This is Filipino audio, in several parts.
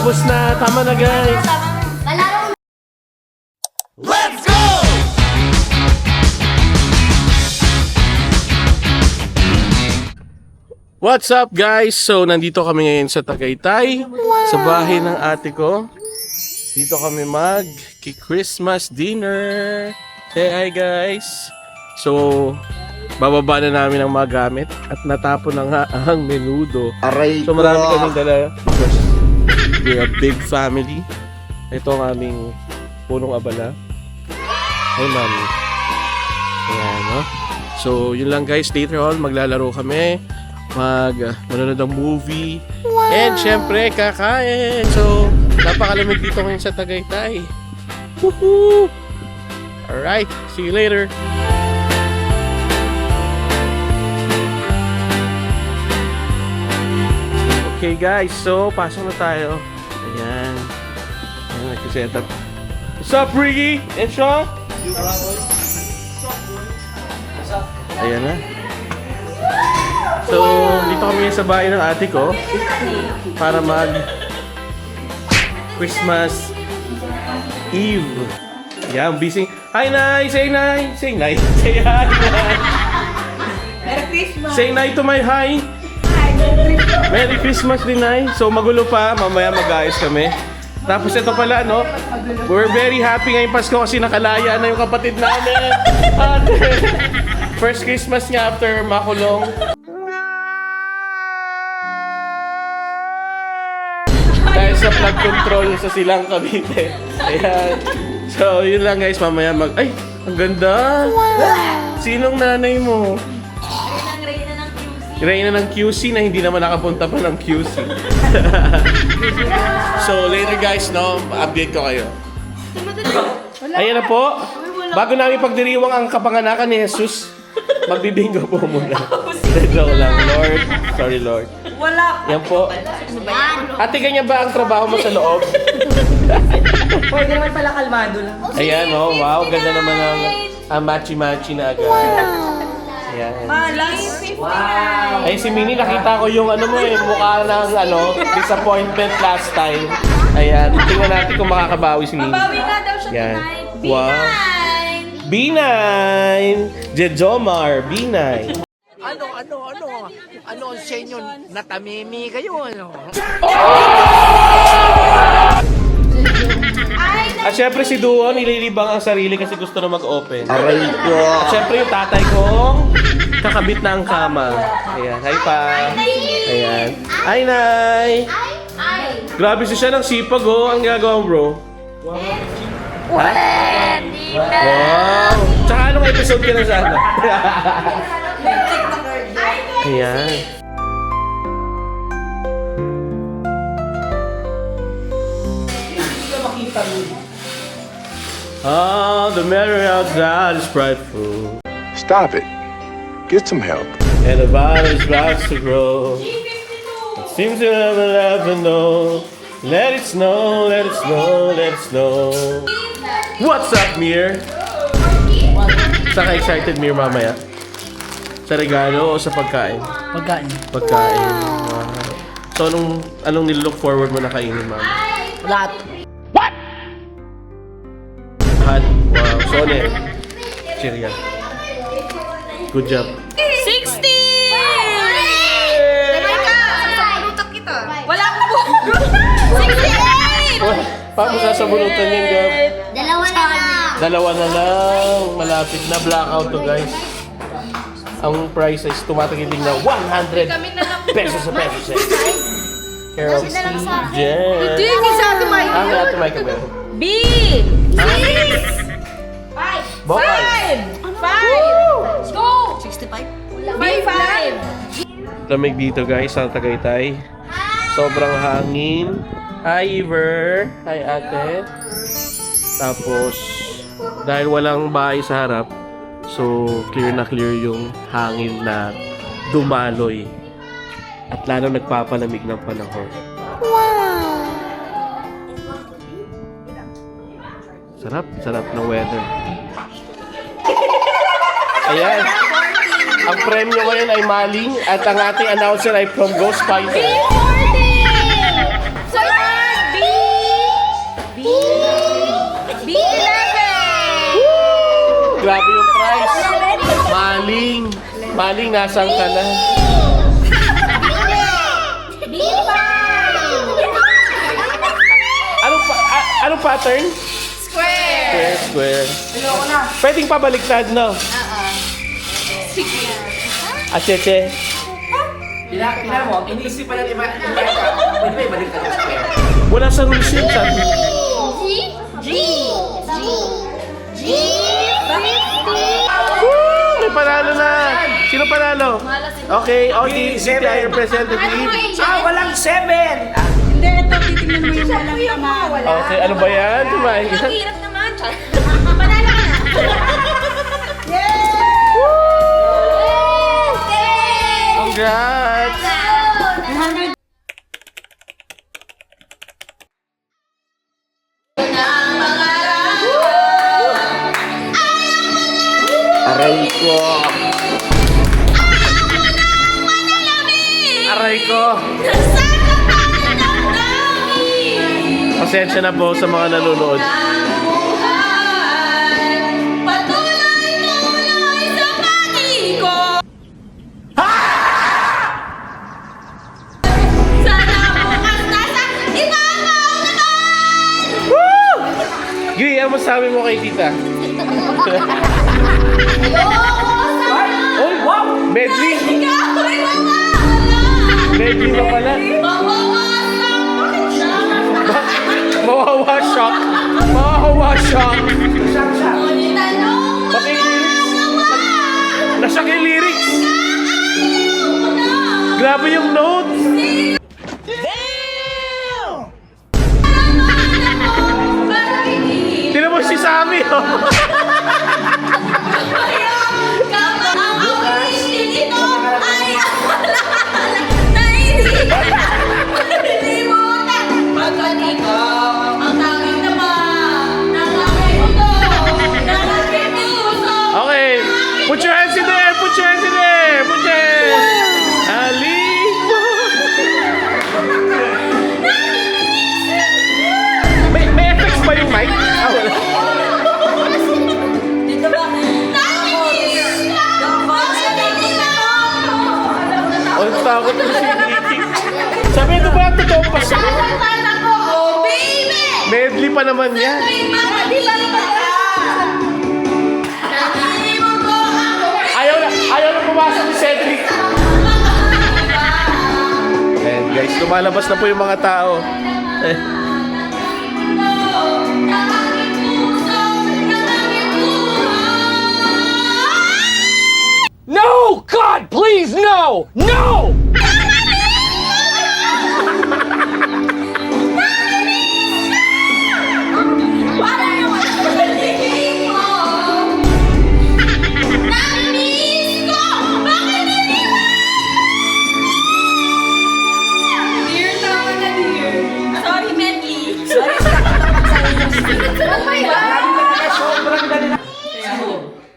Tapos na. Tama na guys. Let's go! What's up guys? So nandito kami ngayon sa Tagaytay. Sa bahay ng ate ko. Dito kami mag-Christmas dinner. Say hi guys. So bababa na namin ang mga gamit at natapon na nga ang menudo. Aray So marami kaming dala. We're a big family. Ito ang aming punong abala. Hey mami. Ayan, no? So yun lang guys. Later on maglalaro kami. Manonood ng movie. And syempre kakain. So napakalamig dito ngayon sa Tagaytay. Woohoo! Alright, see you later. Okay guys, so pasok na tayo. Ayan. Ayan, nag-set up. What's up, Ricky and Sean? Ayan na. So, dito kami sa bahay ng ate ko para mag Christmas Eve. Yeah, busy. Hi, Nay! Say Nay! Say Nay! Say hi, Nay! Merry Christmas! Say Nay to my hi! Merry Christmas din, Nay! So, magulo pa. Mamaya mag-ayos kami. Tapos ito pala, no? We're very happy ngayong Pasko kasi nakalaya na yung kapatid namin. Ate! First Christmas niya after makulong. Dahil sa flood control sa Silang Cavite. Ayan. So, yun lang guys. Mamaya Ay! Ang ganda! Sinong nanay mo? Reyna ng QC na hindi naman nakapunta pa ng QC. So, later guys, no? Update ko kayo. Ayan na po. Bago namin pagdiriwang ang kapanganakan ni Jesus, magbibingo po muna. Joke lang, Lord. Sorry, Lord. Wala! Yan po. Ate, ganyan ba ang trabaho mo sa loob? Pwede naman pala kalmado lang. Ayan, oh, wow. Ganda naman ang matchy-matchy na agad. Ayan. Malas! Wow! Ay, si Minnie, nakita ko yung mukha ng disappointment last time. Ayan, tingnan natin kung makakabawi si Minnie. Mabawi nga daw siya Yan. tonight. Wow. B9! Jejomar, B9. Ano ang sa inyo? Natamimi kayo, ano? At syempre si Duo, nililibang ang sarili kasi gusto na mag-open. Aray ko! At syempre yung tatay kong kakabit na ang kama. Ayan, hi pa. Ayan. Hi, Nay! Grabe siya ng sipag, oh. Ang ginagawa mo, bro? Ha? Wow! Tsaka anong episode ka na sana? Ayan. Ah, the merry outside is frightful. Stop it. Get some help. And the virus starts to grow. It seems to never know. Let it snow, let it snow, let it snow. What's up, Mir? Saan ka excited, Mir, mamaya? Sa regalo o sa pagkain? Pagkain. Pagkain. Wow. So, anong nilook forward mo na kainin, mama? Lahat. Lahat? Wow. Sone. Cheeria. Good job. 60! Wala akong buhok! 68! Paano sasabunutan yun, Gab? Dalawa na lang. Dalawa na lang. Malapit na. Blackout to, guys. Ang price is tumatagilling na 100 pesos sa pesos. Care of Jen. Hindi, sa ato may Ate Mike, B! 6! Bokal. 5! Go! 65? B5! Lamig dito, guys, sa Tagaytay. Sobrang hangin. Hi, Iver. Hi, ate. Tapos, dahil walang bahay sa harap, so clear na clear yung hangin na dumaloy. At lalo nagpapalamig ng panahon. Wow! Sarap, sarap ng weather. Ayan. Ang premyo ngayon ay maling at ang ating announcer ay from Ghost Fighter. Salamat! B! Maling. Maling, nasaan ka na? Anong pattern? Square. Square. Pwedeng pabaliktad, no? Acheche. Pila mo, iniisip pa natin pwede ba ibalik ka sa square? Wala sa rules yun, sabi. Woo! May panalo na! Sino panalo? Okay, Audie, CPI representative. Walang 7! Hindi, ito, titignan mo yung walang tama. Okay, ano ba yan? Kumain ka? Hirap naman. Panalo ka na. Congrats! 100. Aray ko! Aray ko! Pasensya na po sa mga nanonood. Gui, ano masabi mo kay tita? Oy, wow! Medley! Medley ba pala? Mawawa shock! Mawawa shock! Pati yung lyrics! Nasyak yung lyrics! Grabe yung notes! Tinan mo si Sammy, oh! Okay, put your hands in there! Put your hands in there! Put your hands! Alito! May effects ba yung mic? Ah, wala. Oh, takot mo si Nicky. Sabi ito ba ang totoong Pasko? Medley pa naman yan. Ayaw na pumasok ni Cedric. And guys, lumalabas na po yung mga tao. No! God, please, no! No! Sorry, Medley. Sobrang dali na.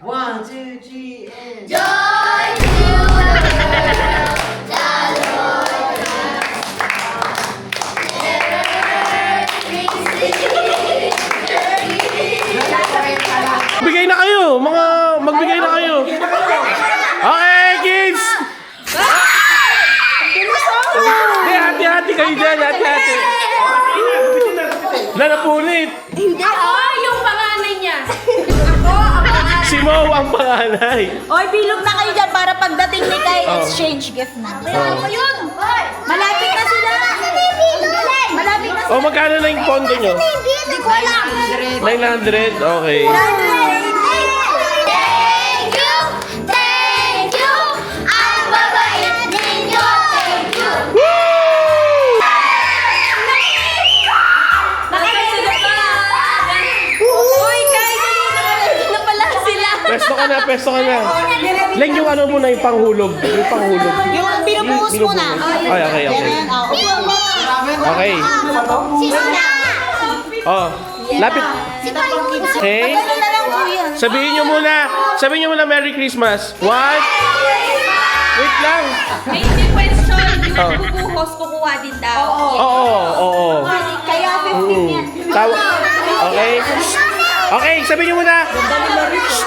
1, 2, 3, and... Magbigay na kayo! Magbigay na kayo! Okay, kids! Hindi, hati-hati kayo dyan, hati-hati. Nanapunit! Ako, yung panganay niya. Ako, ang panganay. Si Mo ang panganay. Oy, bilog na kayo dyan para pagdating ni Kai, exchange gift na. Ano yun? Malapit na sila. Malapit na sila. O, magkano na yung pondo nyo? Hindi ko alam. 900? Okay. Thank you! Ang babait ninyo! Thank you! Nakakasilap ka. Uy, Kai, nakalasin na pala sila. Pesto ka na. Lang yung ano muna, yung panghulog. Yung panghulog. Yung pinubuhos mo na. Ay, okay. Okay. Sista! Oh, lapit. Si Payong Okay. Ano na lang po yan? Sabihin nyo muna Merry Christmas. What? Wait lang. May question. Oh. Yung bubuhos, kukuha din daw. Oo. Kaya 15 yan. Okay. Okay, sabihin niyo muna.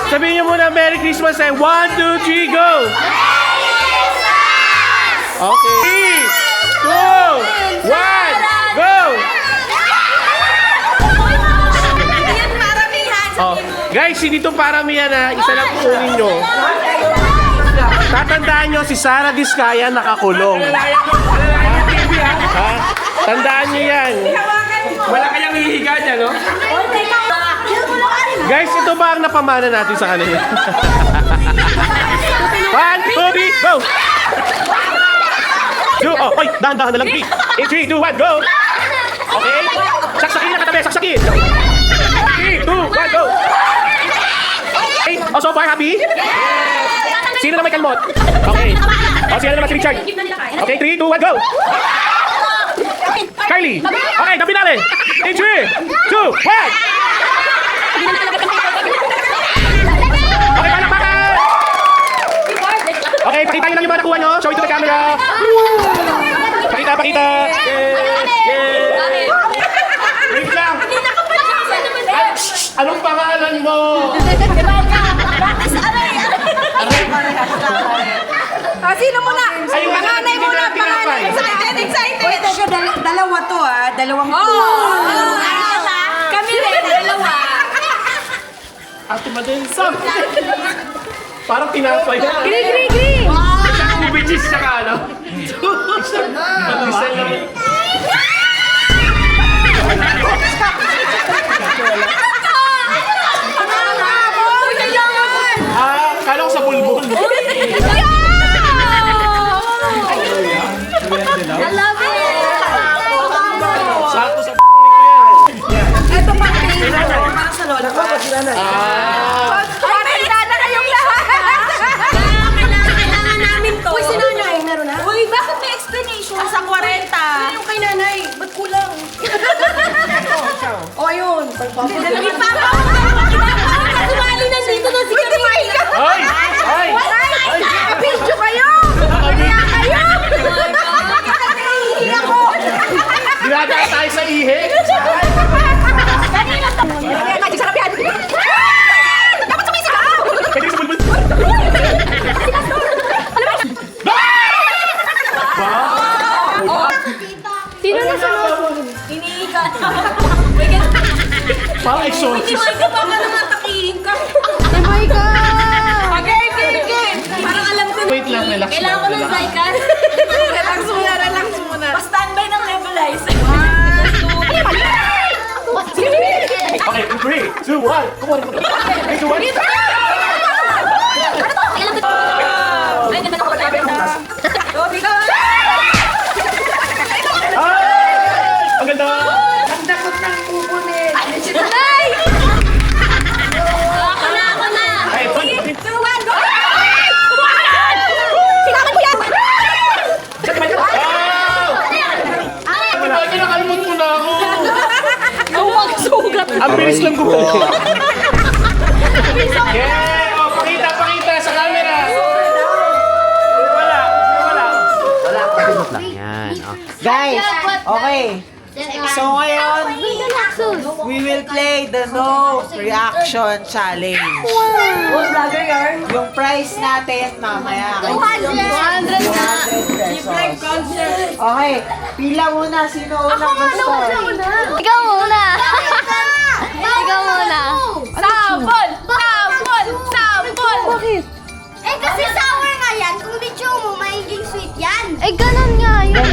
Sabihin niyo muna, Merry Christmas. 1, 2, 3, go! Okay. 3, 2, 1, go! Yan, paramihan. Oh, guys, hindi to paramihan ha. Isa lang kunin nyo. Tatandaan nyo, si Sara Diskaya nakakulong. Ha? Tandaan nyo yan. Wala kayang hihiga dyan, no? Guys, ito ba ang napamana natin sa kanila? 1, 2, 3, go! Oh, oy, dahan-dahan na lang. 3, 2, 1, go! Okay? Saksakin na katabi, saksakin! 3, 2, 1, go! Okay, oh, so far happy? Sino na may kalmot? Okay. Oh, sino naman si Richard? Okay, 3, 2, 1, go! Kylie! Okay, the finale! In 3, 2, 1! Okay, palakpakan! Okay, pakita nyo lang yung mga nakuha nyo. Show it to the camera. Pakita, pakita. Wait lang. Anong pangalan mo? Sino muna? Ay, yung Panganay hindi muna, natin panganay. tinapay. Excited. Wait, teka, dalawa to dalawang Kami rin, dalawa. Ate Madensam. Parang tinapay. Gri. Isang ubijis saka ano? Isang lang. Kala ko sa bulbul. I love it. Sakto sa Ito pa parang sa lola ko. Ay, na kayong lahat. Kailangan namin to. Uy, si nanay, meron na? Uy, bakit may explanation sa 40? Yung kay nanay, ba't kulang? O, ayun. Sumali na dito na si Camila. Ay! Ay! Nakapidyo kayo! Kaya kayo! Nakakahihi ako! Dinadaan tayo sa ihe. Kanina to! Kaya sarap yan! Dapat sumisigaw! Pwede sa bulbul. Sino na sunod? Iniiga. Parang exorcist. Hindi mo baka namatakihin ka. Oh my God! Okay. Parang alam ko na. Wait lang, relax Kailangan ko ng lang. Zycas. Relax muna. Pa-standby ng Levelize. Okay, 3, 2, 1. Kumain mo. 3, 2, 1. Ay, ganda na ako. Ang ganda. Ang dakot ng kukunin. Ay! Ako na. Ay, 3, 2, 1, go! Kailangan ko yan! Wala, kinakalmot mo na ako. Huwag sugat. Ang bilis lang gumawa. Yeah! Oh, pakita sa camera. Wala. Yan, oh. Guys, okay. So ngayon, we will play the no reaction challenge. Yung price natin mamaya. 200 pesos. Okay, pila muna. Sino unang gusto? Ikaw muna. Ikaw muna. Sabon! Bakit? Eh kasi sour nga yan. Kung bityo mo, magiging sweet yan. Eh ganun nga. Yun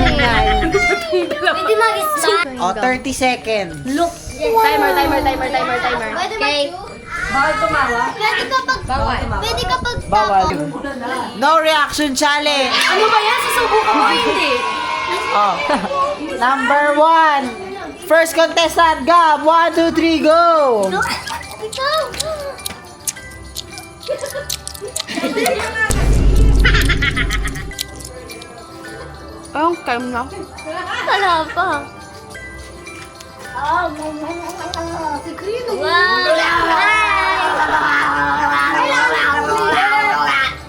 Pwede mag-start. O, 30 seconds. Look. Timer. Okay. Bawal tumawa? Pwede kapag Bawal. No reaction challenge. Ano ba yan? Susubukan mo hindi. Oh. Number 1. First contestant, Gab. 1, 2, 3, go! Ikaw. Ang time na. Wala pa.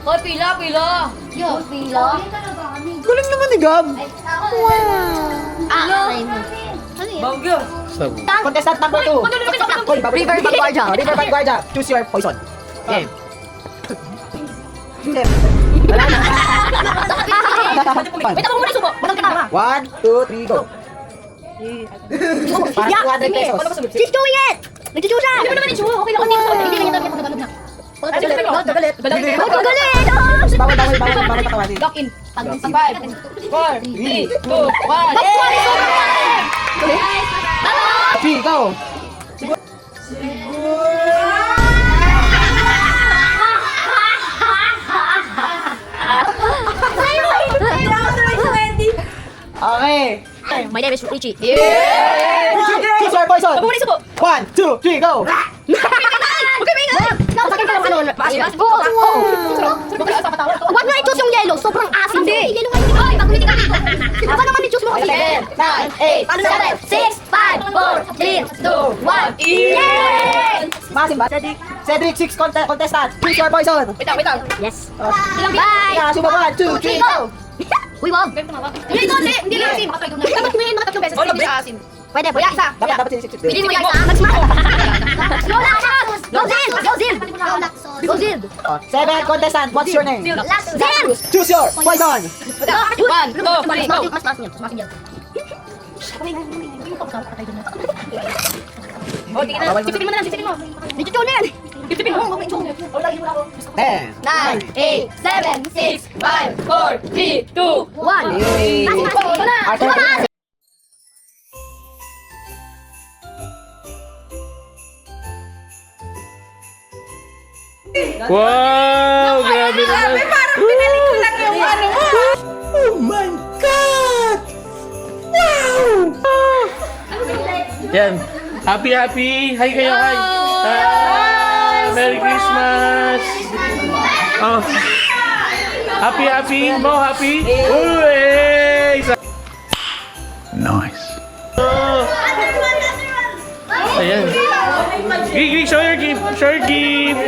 Hoy, pila. Yo, pila. Galing naman ni Gab. Wow. Ano? Ano Sabu. Contestant number 2. River Vanguardia. River Vanguardia. Choose your poison. Game. Wala na. Wait, ako muna subo. Batang kita. 1, 2, 3, go. Para 200 pesos. She's doing it! Nagchuchu siya! Hindi mo naman i-chew. Okay lang. Hindi na niya tayo na. Galit. Bawal patawanin. Lock in. 5, 4, 3, 2, 1. 3, go. Okay. My name is Richie. Choose your poison. Ako muna subo. 1, 2, 3, go. Wag na i-choose yung yellow, sobrang asim. Hindi. Ay, pag-umiti ka dito. Baka naman i-choose mo kasi. 9, 8, 7, 6, 5, 4, 3, 2, 1. Yay! Masin ba? Cedric, 6 contestant. Choose your poison. Wait lang. Yes. Bye! Yeah, suba 1, 2, 3, go. Uy, wag. Hindi lang asim. Dapat may nakatatlong beses. Hindi siya asim. Pwede, isa. Dapat sinisip. Pwede mo isa. Mag-smart. Go Zil! 7 contestant, what's your name? Zil! Choose your poison. 1, 2, 3, go! Mas niya. Sipsipin mo na lang, sipsipin mo. Medyo chulo yan. Sipsipin mo. 10. 9, 8, 7, 6, 5, 4, 3, 2, 1. Ito na. Arthur. Wow! Grabe naman. Parang pinalik ko lang yung ano mo. Oh my God! Wow! Yan. Happy, happy. Hi kayo, hi. Merry Christmas. Oh. Happy, happy. Mo, happy. Uy! Nice. Oh. Ayan. Gigi, show your gift. Show your gift.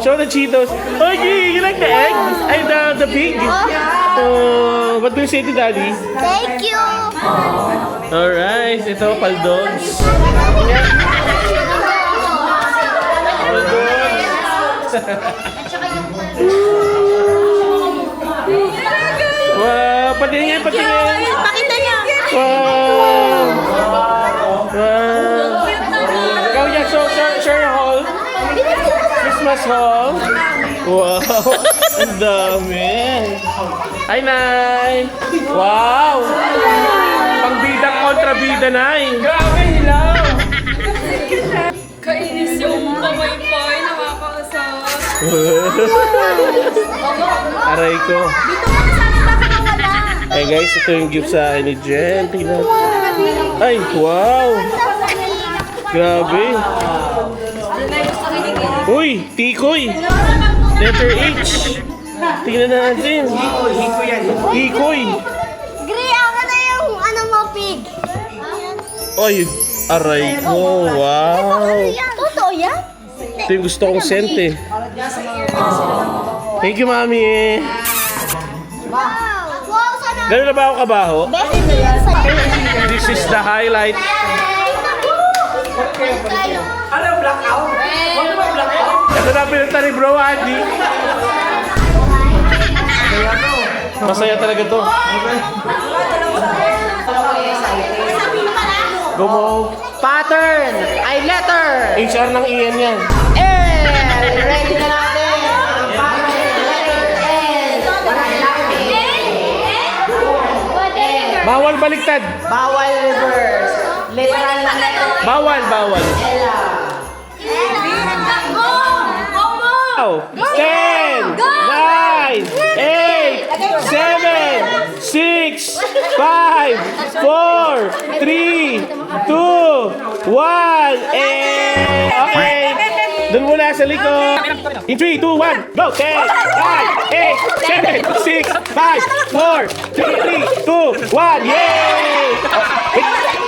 Show the Cheetos. Oh, Gigi, you like the egg? Ay, the pig? Oh, what do you say to Daddy? Thank you. Alright, ito, paldogs. Paldogs. Wow, patingin, patingin. Pakita niya. Wow. Wow. Ikaw yan, share your haul. Christmas haul. Wow, ang dami. Hi, Nay. Wow. Pangbidang kontrabida, Nay. Grabe, hilaw. Kainis yung pamay-pay, nakakaasar. Aray ko. Dito ka na sana baka nawala. Eh guys, ito yung gift sa akin ni Jen. Tingnan. Ay, wow. Grabe. Uy, tikoy. Letter H. Tingnan natin. Hikoy. Gri, ako na yung ano mo, pig. Ay, aray ko. Wow. Totoo yan? Ito yung gusto kong scent eh. Thank you, Mami. Wow, sana. Ganun na ba ako kabaho? This is the highlight. Ano, blackout? Ano ba blackout? Ito na pinunta ni Bro Andy. Masaya talaga to. Gumo. Pattern. Ay, letter. HR ng Ian yan. Ready na natin. Ang pattern. Letter L. Bawal baliktad. Bawal reverse. Literal na letter. Bawal, bawal. Wow! 10, 9, 8, 7, 6, 5, 4, 3, 2, 1, and... Okay! Doon muna sa likod. In 3, 2, 1, go! 10, 9, 8, 7, 6, 5, 4, 3, 2, 1, yay!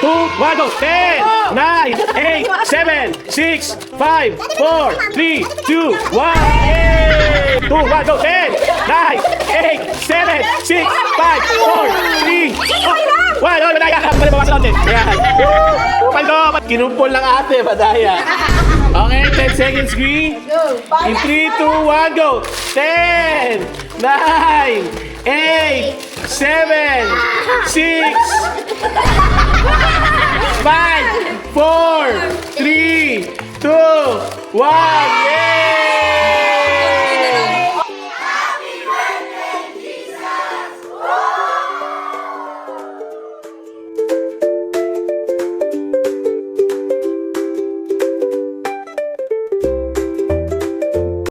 2, 1, go! 10, 9, 8, 7, 6, 5, 4, 3, 2, 1, yay! 2, 1, go! 10, 9, 8, 7, 6, 5, 4, 3, 2, 1. Oh, madaya! Balik sa konti. Ayan. Paldo! Kinumpol lang ate, madaya. Okay, 10 seconds, Gui. In 3, 2, 1, go! 10, 9, 8, 7, 6, 5, 4, 3, 2, 1.